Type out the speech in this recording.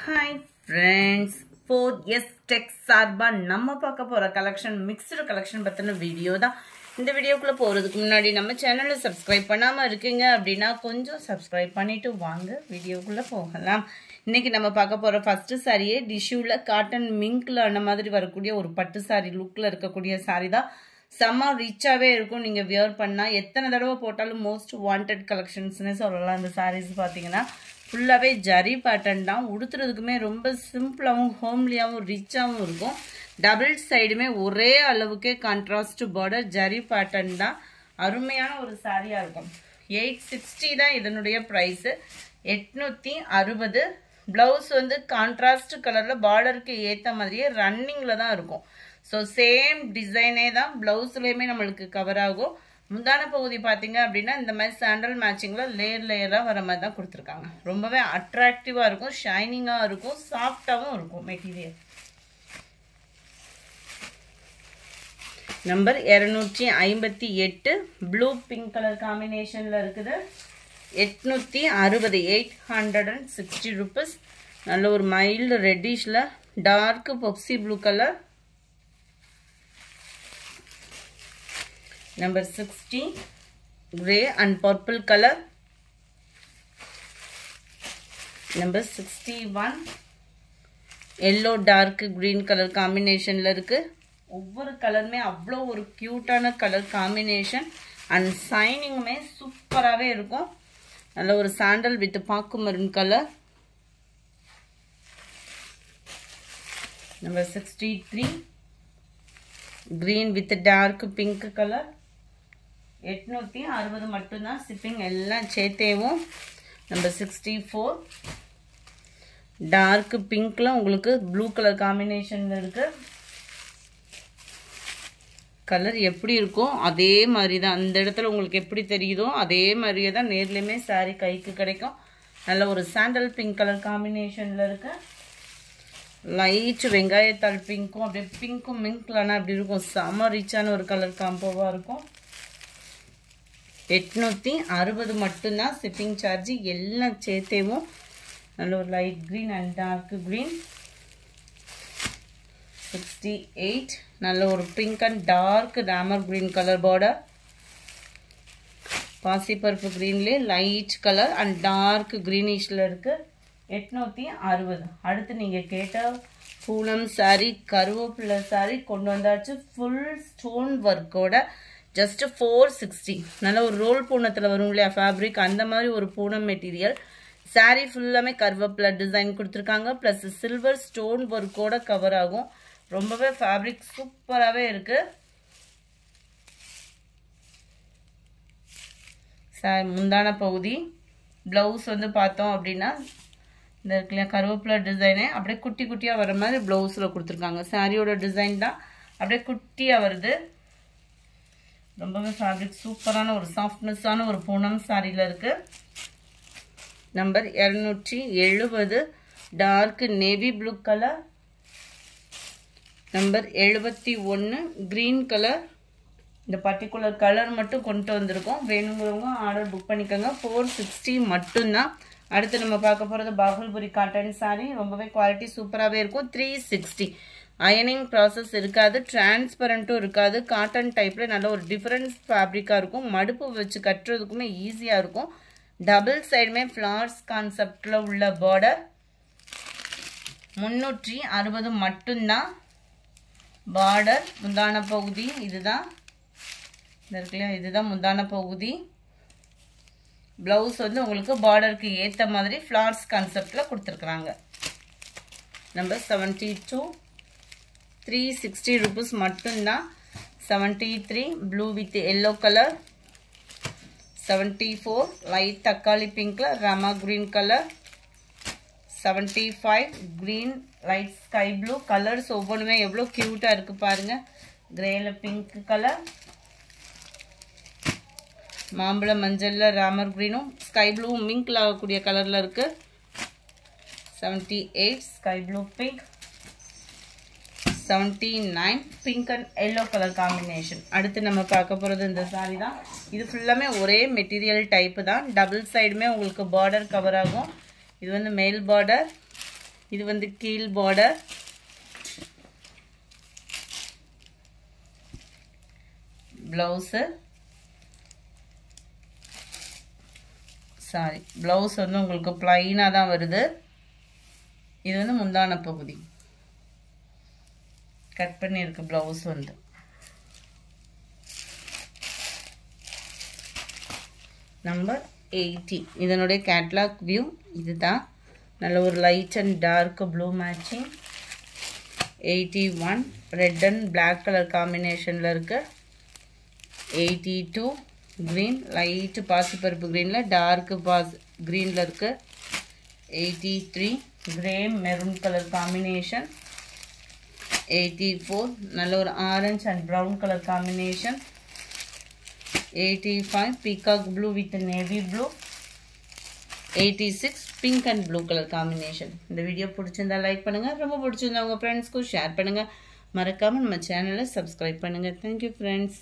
Hi friends, 4S Tech சார்பா நம்ம பார்க்க போற கலெக்ஷன் மிக்ஸ்டு கலெக்ஷன் பத்தின வீடியோ தான். இந்த வீடியோக்குள்ள போறதுக்கு முன்னாடி நம்ம சேனலை சப்ஸ்கிரைப் பண்ணாம இருக்கீங்க அப்படின்னா கொஞ்சம் சப்ஸ்கிரைப் பண்ணிட்டு வாங்க வீடியோக்குள்ள போகலாம். இன்னைக்கு நம்ம பார்க்க போற ஃபர்ஸ்ட் சாரியே டிஷ்யூல காட்டன் மிங்க்ல அந்த மாதிரி வரக்கூடிய ஒரு பட்டு சாரி லுக்ல இருக்கக்கூடிய சாரி தான். செம்ம ரிச்சாவே இருக்கும். நீங்க வியர் பண்ணா எத்தனை தடவை போட்டாலும் மோஸ்ட் வாண்டட் கலெக்ஷன்ஸ்னே சொல்லலாம். இந்த சாரீஸ் பாத்தீங்கன்னா ஃபுல்லாவே ஜரி பேட்டர்ன் தான். உடுத்துறதுக்குமே ரொம்ப சிம்பிளாகவும் ஹோம்லியாகவும் ரிச்சாகவும் இருக்கும். டபுள் சைடுமே ஒரே அளவுக்கே கான்ட்ராஸ்ட் பார்டர் ஜரி பேட்டர்ன் தான். அருமையான ஒரு சாரியா இருக்கும். 860 தான் இதனுடைய பிரைஸ். 860. பிளவுஸ் வந்து கான்ட்ராஸ்ட் கலர்ல பார்டருக்கு ஏத்த மாதிரியே ரன்னிங்ல தான் இருக்கும். ஸோ சேம் டிசைனே தான் பிளவுஸ்லயுமே நம்மளுக்கு கவர் ஆகும். முந்தான பகுதி பார்த்தீங்க அப்படின்னா இந்த மாதிரி சாண்டல் மேட்சிங்ல லேயராக வர மாதிரி தான் கொடுத்துருக்காங்க. ரொம்பவே அட்ராக்டிவா இருக்கும், ஷைனிங்கா இருக்கும், சாஃப்டாகவும் இருக்கும் material. Number 258 blue pink colour காம்பினேஷன்ல இருக்குது. 860 860 rupees. நல்ல ஒரு மைல்டு ரெட்டிஷ்ல டார்க் பொப்சி blue colour. Number 60 grey and purple color. Number 61 yellow dark green color combination ல இருக்கு. ஒவ்வொரு கலருமே அவ்வளோ ஒரு கியூட்டான கலர் காம்பினேஷன் அண்ட் சைனிங்குமே சூப்பராகவே இருக்கும். நல்ல ஒரு சாண்டல் வித் பாக்கு maroon colour. Number 63 green with dark pink color. 860 மட்டும்தான் ஷிப்பிங் எல்லாம் சேர்த்தேவும். நம்பர் 64 டார்க் பிங்க்ல உங்களுக்கு ப்ளூ கலர் காம்பினேஷன்ல இருக்கு. கலர் எப்படி இருக்கும் அதே மாதிரி தான். அந்த இடத்துல உங்களுக்கு எப்படி தெரியுதோ அதே மாதிரியே தான் நேர்லயுமே சாரி கைக்கு கிடைக்கும். நல்ல ஒரு சாண்டல் பிங்க் கலர் காம்பினேஷன்ல இருக்கு. லைட் வெங்காயத்தாள் பிங்க்கும் அப்படியே பிங்க்கும் மிங்க்லானா அப்படி இருக்கும். செம ரிச்சான ஒரு கலர் காம்போவா இருக்கும். 860 மட்டும்தான் ஷிப்பிங் சார்ஜ் எல்லாம் சேர்த்தேவும். நல்ல ஒரு light green and dark green. 68 நல்ல ஒரு பிங்க் அண்ட் டார்க் ராமர் கிரீன் கலர் பார்டர். பாசிப்பருப்பு கிரீன்லேயே லைட் கலர் அண்ட் டார்க் கிரீனிஷ்ல இருக்கு. 860. அடுத்து நீங்க கேட்ட பூனம் சாரி கருவேப்பிலை சாரி கொண்டு வந்தாச்சு. ஃபுல் ஸ்டோன் ஒர்க்கோட ஜஸ்ட் 460. நல்ல ஒரு ரோல் பூனத்துல வரும் இல்லையா ஃபேப்ரிக், அந்த மாதிரி ஒரு பூனம் மெட்டீரியல். சாரி ஃபுல்லாமே கருவேப்பிலை டிசைன் கொடுத்துருக்காங்க. பிளஸ் சில்வர் ஸ்டோன் ஒர்க்கோட கவர் ஆகும். ரொம்பவே ஃபேப்ரிக் சூப்பராகவே இருக்கு. முந்தான பகுதி பிளவுஸ் வந்து பார்த்தோம் அப்படின்னா இந்த இருக்குல்ல கருவேப்பிலை டிசைனே அப்படியே குட்டி குட்டியாக வர மாதிரி பிளவுஸில் கொடுத்துருக்காங்க. சாரியோட டிசைன் தான் அப்படியே குட்டியாக வருது. ரொம்பவே ஃபேப்ரிக் சூப்பரான ஒரு சாஃப்ட்னஸான ஒரு பூனம் சாரியில் இருக்கு. Number 270 dark navy blue colour. Number 71 green colour. இந்த பர்டிகுலர் கலர் மட்டும் கொண்டு வந்திருக்கோம். வேணுங்கிறவங்க ஆர்டர் புக் பண்ணிக்கோங்க. 460 மட்டும்தான். அடுத்து நம்ம பார்க்க போகிறது பாகுல்புரி காட்டன் சாரி. ரொம்பவே குவாலிட்டி சூப்பராகவே இருக்கும். 360. அயனிங் ப்ராசஸ் இருக்காது, டிரான்ஸ்பரண்ட்டும் இருக்காது. காட்டன் டைப்பில் நல்ல ஒரு டிஃப்ரெண்ட் ஃபேப்ரிக்காக இருக்கும். மடுப்பு வச்சு கட்டுறதுக்குமே ஈஸியாக இருக்கும். டபுள் சைடுமே ஃப்ளார்ஸ் கான்செப்டில் உள்ள பார்டர். 360 மட்டும்தான் பார்டர். முந்தான பகுதி இதுதான். இருக்குல்லையா, இதுதான் முந்தான பகுதி. பிளவுஸ் வந்து உங்களுக்கு பார்டருக்கு ஏற்ற மாதிரி ஃப்ளார்ஸ் கான்செப்டில் கொடுத்துருக்குறாங்க. நம்பர் 72 360 rupees மட்டும்தான். 73 blue with yellow colour. 74 light தக்காளி பிங்க்ல Rama green colour. 75 green light sky blue. Colours ஒவ்வொன்றுமே எவ்வளோ கியூட்டாக இருக்கு பாருங்க. கிரேல பிங்க் கலர், மாம்பழ மஞ்சள்ல ராமர் கிரீனும் ஸ்கை ப்ளூவும் மிங்க்ல ஆகக்கூடிய கலர்ல இருக்கு. 78 sky blue pink. 79 pink and yellow colour combination. அடுத்து நம்ம பார்க்க போகிறது இந்த சாரி தான். இது ஃபுல்லாமே ஒரே மெட்டீரியல் டைப்பு தான். டபுள் சைடுமே உங்களுக்கு பார்டர் கவர் ஆகும். இது வந்து மேல் பார்டர், இது வந்து கீழ் பார்டர். ப்ளவுஸ் ப்ளவுஸ் வந்து உங்களுக்கு பிளைனாக தான் வருது. இது வந்து முந்தான பகுதி கட் பண்ணியிருக்கு. ப்ளவுஸ் வந்து நம்பர் 80. இதனுடைய கேட்லாக் வியூ இதுதான். நல்ல ஒரு லைட் அண்ட் டார்க் ப்ளூ மேட்சிங். 81 ரெட் அண்ட் பிளாக் கலர் காம்பினேஷனில் இருக்கு. 82 green லைட் பாசிப்பருப்பு greenல டார்க் greenல இருக்கு. 83 கிரே மெரூன் கலர் காம்பினேஷன். 84 நல்ல ஒரு orange and brown colour combination. 85 peacock blue with navy blue. 86 pink and blue color combination. இந்த வீடியோ பிடிச்சிருந்தா like பண்ணுங்க, ரொம்ப பிடிச்சிருந்தா உங்க ஃப்ரெண்ட்ஸ்க்கு ஷேர் பண்ணுங்க, மறக்காம நம்ம சேனலை சப்ஸ்கிரைப் பண்ணுங்க. Thank you friends.